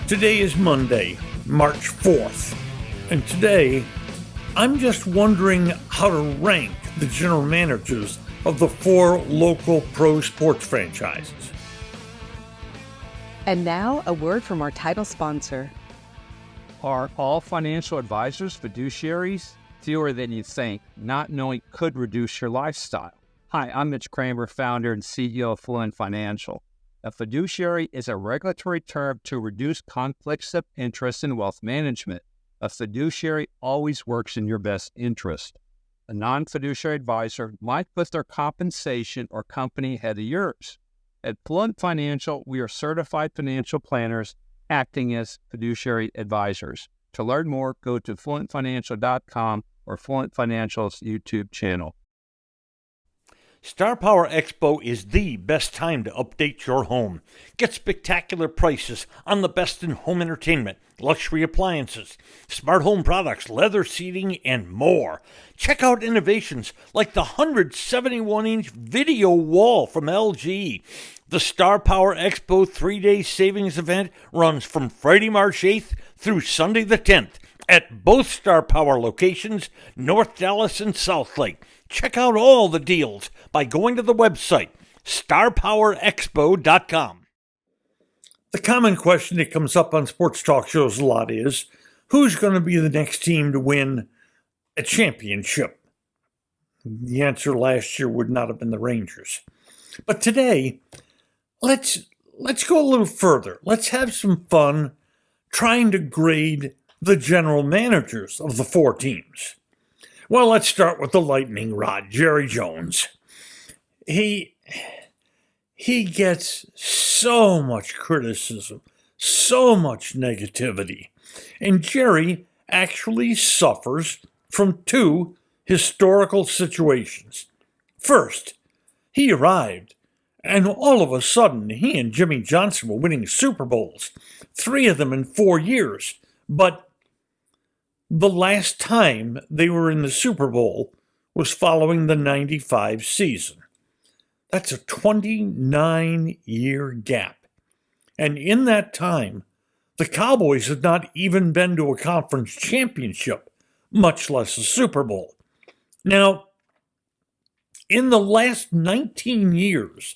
Today is Monday, March 4th, and today I'm just wondering how to rank the general managers of the 4 local pro sports franchises. And now, a word from our title sponsor. Are all financial advisors fiduciaries? Fewer than you think. Not knowing could reduce your lifestyle. Hi, I'm Mitch Kramer, founder and CEO of Fluent Financial. A fiduciary is a regulatory term to reduce conflicts of interest in wealth management. A fiduciary always works in your best interest. A non-fiduciary advisor might put their compensation or company ahead of yours. At Fluent Financial, we are certified financial planners acting as fiduciary advisors. To learn more, go to fluentfinancial.com or Fluent Financial's YouTube channel. Star Power Expo is the best time to update your home. Get spectacular prices on the best in home entertainment, luxury appliances, smart home products, leather seating, and more. Check out innovations like the 171-inch video wall from LG. The Star Power Expo 3-day savings event runs from Friday, March 8th through Sunday the 10th at both Star Power locations, North Dallas and South Lake. Check out all the deals by going to the website, starpowerexpo.com. The common question that comes up on sports talk shows a lot is, who's going to be the next team to win a championship? The answer last year would not have been the Rangers. But today, let's go a little further. Let's have some fun trying to grade the general managers of the 4 teams. Well, let's start with the lightning rod, Jerry Jones. He gets so much criticism, so much negativity. And Jerry actually suffers from 2 historical situations. First, he arrived, and all of a sudden, he and Jimmy Johnson were winning Super Bowls, 3 of them in 4 years. But the last time they were in the Super Bowl was following the 95 season. That's a 29-year gap. And in that time, the Cowboys had not even been to a conference championship, much less a Super Bowl. Now, in the last 19 years,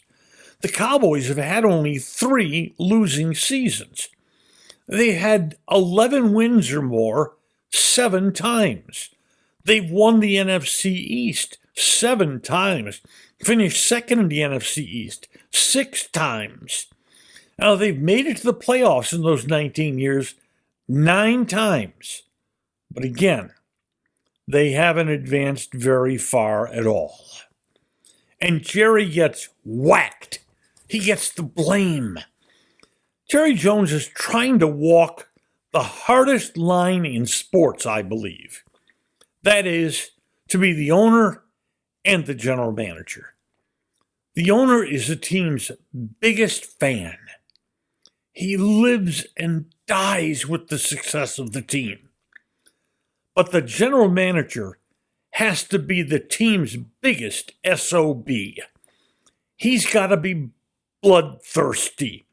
the Cowboys have had only 3 losing seasons. They had 11 wins or more 7 times. They've won the NFC East 7 times, finished second in the NFC East 6 times. Now, they've made it to the playoffs in those 19 years 9 times. But again, they haven't advanced very far at all. And Jerry gets whacked. He gets the blame. Jerry Jones is trying to walk the hardest line in sports, I believe. That is, to be the owner and the general manager. The owner is the team's biggest fan. He lives and dies with the success of the team. But the general manager has to be the team's biggest SOB. He's got to be bloodthirsty.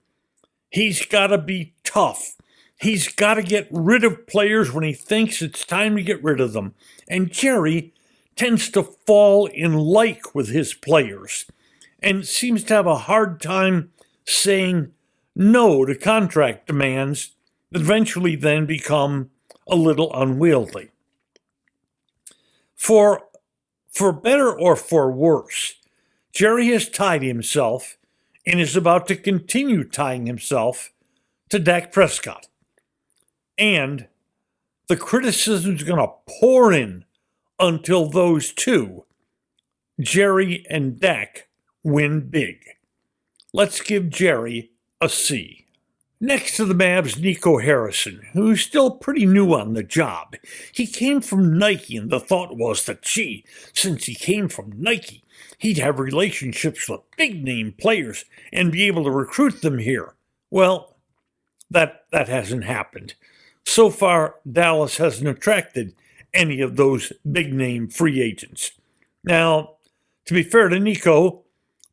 He's got to be tough. He's got to get rid of players when he thinks it's time to get rid of them. And Jerry tends to fall in like with his players and seems to have a hard time saying no to contract demands that eventually then become a little unwieldy. For better or for worse, Jerry has tied himself and is about to continue tying himself to Dak Prescott. And the criticism is going to pour in until those 2, Jerry and Dak, win big. Let's give Jerry a C. Next to the Mavs, Nico Harrison, who's still pretty new on the job. He came from Nike, and the thought was that, since he came from Nike, he'd have relationships with big-name players and be able to recruit them here. Well, that hasn't happened. So far, Dallas hasn't attracted any of those big-name free agents. Now, to be fair to Nico,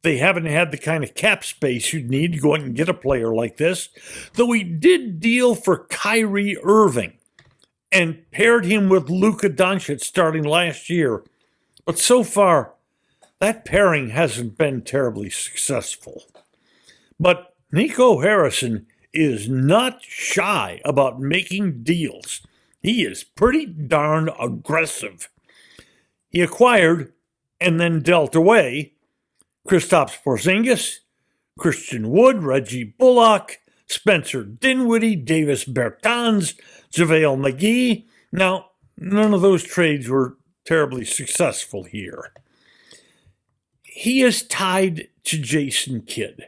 They haven't had the kind of cap space you'd need to go out and get a player like this, though he did deal for Kyrie Irving and paired him with Luka Doncic starting last year. But so far, that pairing hasn't been terribly successful. But Nico Harrison is not shy about making deals. He is pretty darn aggressive. He acquired and then dealt away Kristaps Porzingis, Christian Wood, Reggie Bullock, Spencer Dinwiddie, Davis Bertans, JaVale McGee. Now, none of those trades were terribly successful here. He is tied to Jason Kidd.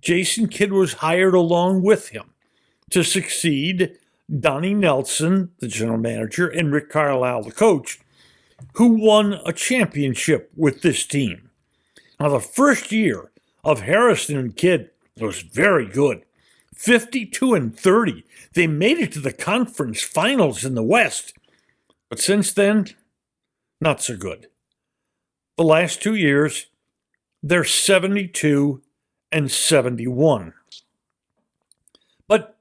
Jason Kidd was hired along with him to succeed Donnie Nelson, the general manager, and Rick Carlisle, the coach, who won a championship with this team. Now, the first year of Harrison and Kidd was very good. 52-30. They made it to the conference finals in the West. But since then, not so good. The last 2 years, they're 72-71. But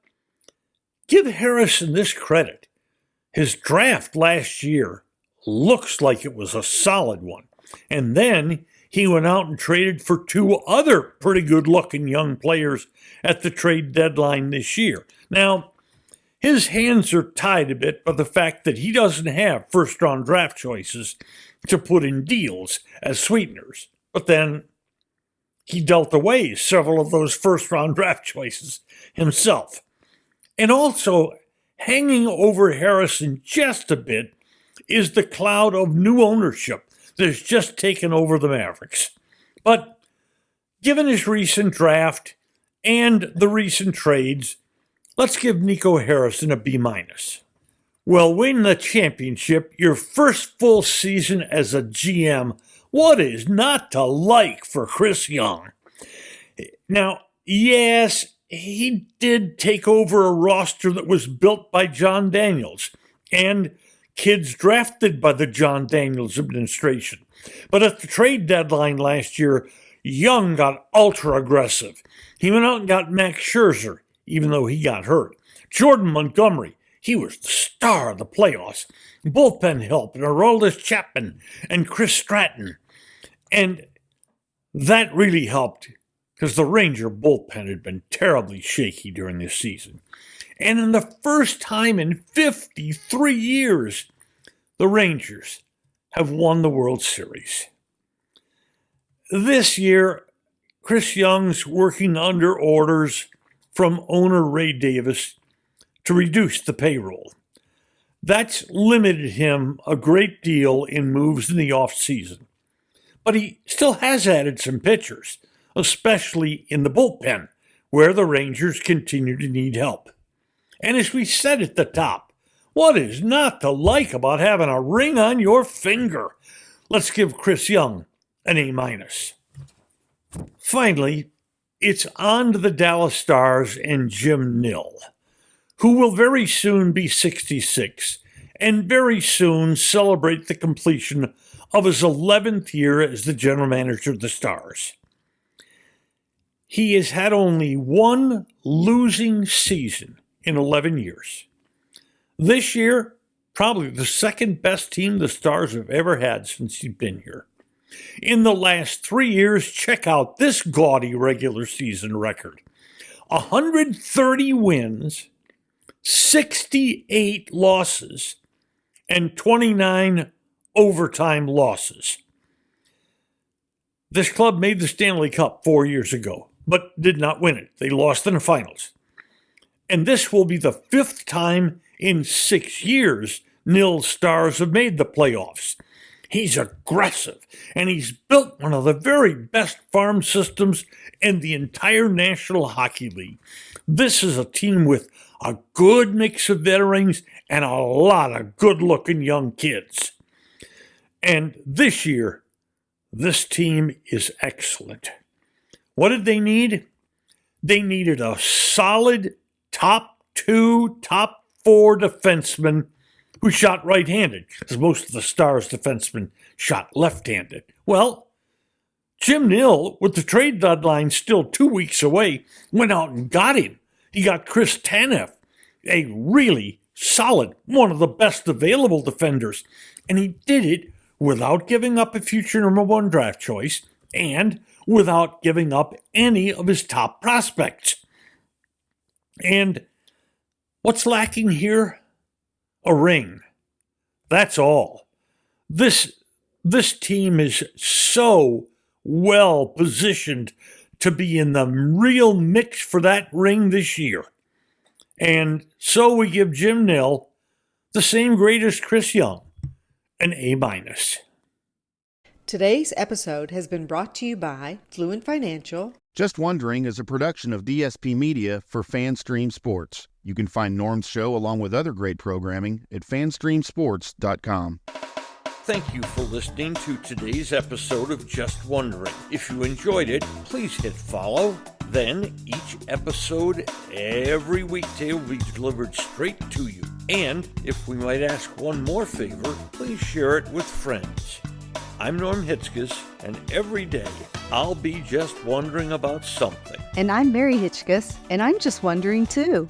give Harrison this credit. His draft last year looks like it was a solid one. And then he went out and traded for 2 other pretty good-looking young players at the trade deadline this year. Now, his hands are tied a bit by the fact that he doesn't have first-round draft choices to put in deals as sweeteners. But then he dealt away several of those first-round draft choices himself. And also, hanging over Harrison just a bit is the cloud of new ownership that has just taken over the Mavericks. But given his recent draft and the recent trades, let's give Nico Harrison a B-. Well, winning the championship, your first full season as a GM, what is not to like for Chris Young? Now, yes, he did take over a roster that was built by John Daniels and kids drafted by the John Daniels administration. But at the trade deadline last year, Young got ultra aggressive. He went out and got Max Scherzer, even though he got hurt. Jordan Montgomery, he was the star of the playoffs. Bullpen help, and Aroldis Chapman and Chris Stratton. And that really helped because the Ranger bullpen had been terribly shaky during this season. And in the first time in 53 years, the Rangers have won the World Series. This year, Chris Young's working under orders from owner Ray Davis to reduce the payroll. That's limited him a great deal in moves in the offseason. But he still has added some pitchers, especially in the bullpen, where the Rangers continue to need help. And as we said at the top, what is not to like about having a ring on your finger? Let's give Chris Young an A-. Finally, it's on to the Dallas Stars and Jim Nill, who will very soon be 66 and very soon celebrate the completion of his 11th year as the general manager of the Stars. He has had only one losing season in 11 years. This year, probably the second best team the Stars have ever had since he's been here. In the last 3 years, check out this gaudy regular season record. 130 wins, 68 losses, and 29 overtime losses. This club made the Stanley Cup 4 years ago, but did not win it. They lost in the finals. And this will be the 5th time in 6 years Nill's Stars have made the playoffs. He's aggressive, and he's built one of the very best farm systems in the entire National Hockey League. This is a team with a good mix of veterans and a lot of good-looking young kids. And this year, this team is excellent. What did they need? They needed a solid top 2, top 4 defenseman who shot right-handed, because most of the Stars defensemen shot left-handed. Well, Jim Nill, with the trade deadline still 2 weeks away, went out and got him. He got Chris Tanev, a really solid, one of the best available defenders. And he did it without giving up a future number 1 draft choice and without giving up any of his top prospects. And what's lacking here? A ring. That's all. This team is so well positioned to be in the real mix for that ring this year. And so we give Jim Nill the same grade as Chris Young, an A-. Today's episode has been brought to you by Fluent Financial. Just Wondering is a production of DSP Media for FanStream Sports. You can find Norm's show along with other great programming at fanstreamsports.com. Thank you for listening to today's episode of Just Wondering. If you enjoyed it, please hit follow. Then each episode every weekday will be delivered straight to you. And if we might ask one more favor, please share it with friends. I'm Norm Hitzges, and every day I'll be just wondering about something. And I'm Mary Hitchkus, and I'm just wondering too.